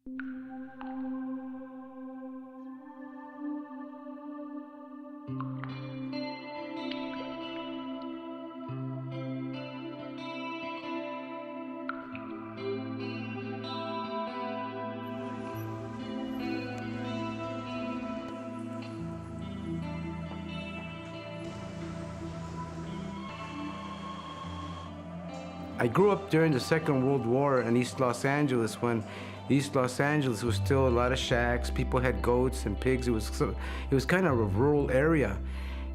I grew up during the Second World War in East Los Angeles, when East Los Angeles was still a lot of shacks. People had goats and pigs. It was kind of a rural area.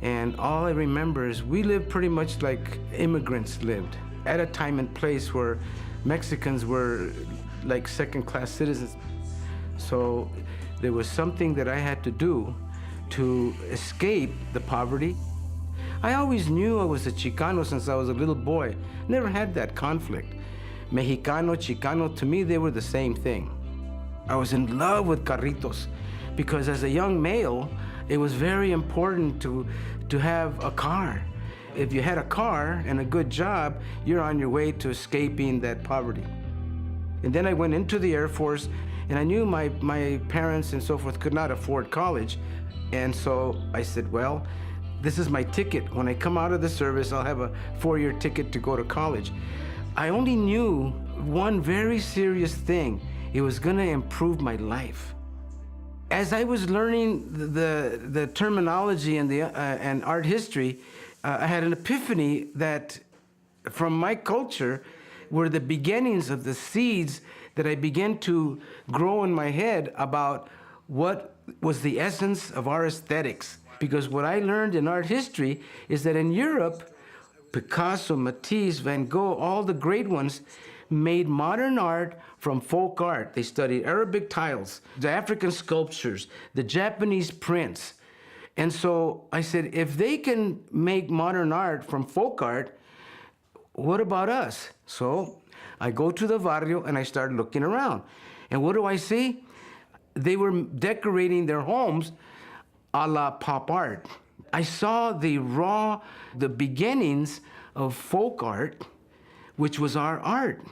And all I remember is we lived pretty much like immigrants lived, at a time and place where Mexicans were like second-class citizens. So there was something that I had to do to escape the poverty. I always knew I was a Chicano since I was a little boy. Never had that conflict. Mexicano, Chicano, to me, they were the same thing. I was in love with carritos because as a young male, it was very important to have a car. If you had a car and a good job, you're on your way to escaping that poverty. And then I went into the Air Force, and I knew my parents and so forth could not afford college. And so I said, well, this is my ticket. When I come out of the service, I'll have a 4-year ticket to go to college. I only knew one very serious thing. It was gonna improve my life. As I was learning the terminology and art history, I had an epiphany that from my culture were the beginnings of the seeds that I began to grow in my head about what was the essence of our aesthetics. Because what I learned in art history is that in Europe, Picasso, Matisse, Van Gogh, all the great ones made modern art from folk art. They studied Arabic tiles, the African sculptures, the Japanese prints. And so I said, if they can make modern art from folk art, what about us? So I go to the barrio and I start looking around. And what do I see? They were decorating their homes a la pop art. I saw the beginnings of folk art, which was our art.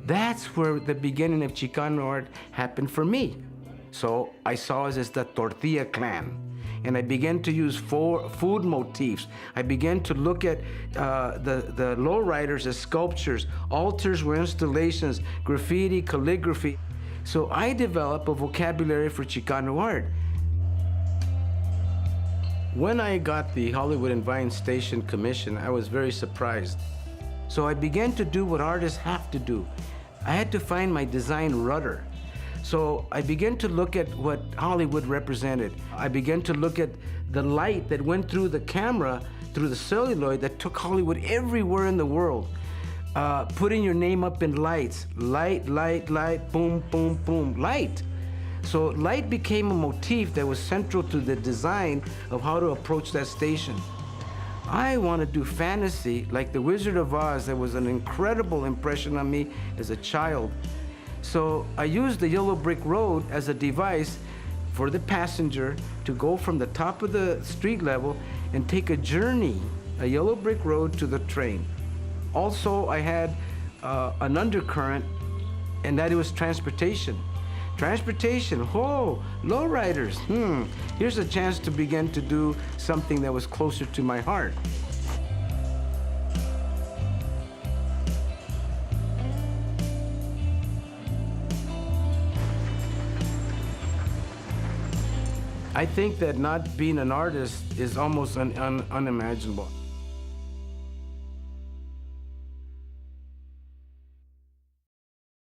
That's where the beginning of Chicano art happened for me. So I saw us as the tortilla clan. And I began to use food motifs. I began to look at the lowriders as sculptures. Altars were installations, graffiti, calligraphy. So I developed a vocabulary for Chicano art. When I got the Hollywood and Vine Station commission, I was very surprised. So I began to do what artists have to do. I had to find my design rudder. So I began to look at what Hollywood represented. I began to look at the light that went through the camera, through the celluloid that took Hollywood everywhere in the world. Putting your name up in lights. Light, light, light, boom, boom, boom, light. So light became a motif that was central to the design of how to approach that station. I want to do fantasy like The Wizard of Oz. That was an incredible impression on me as a child. So I used the yellow brick road as a device for the passenger to go from the top of the street level and take a journey, a yellow brick road to the train. Also, I had an undercurrent, and that it was transportation. Transportation, oh, lowriders, here's a chance to begin to do something that was closer to my heart. I think that not being an artist is almost unimaginable.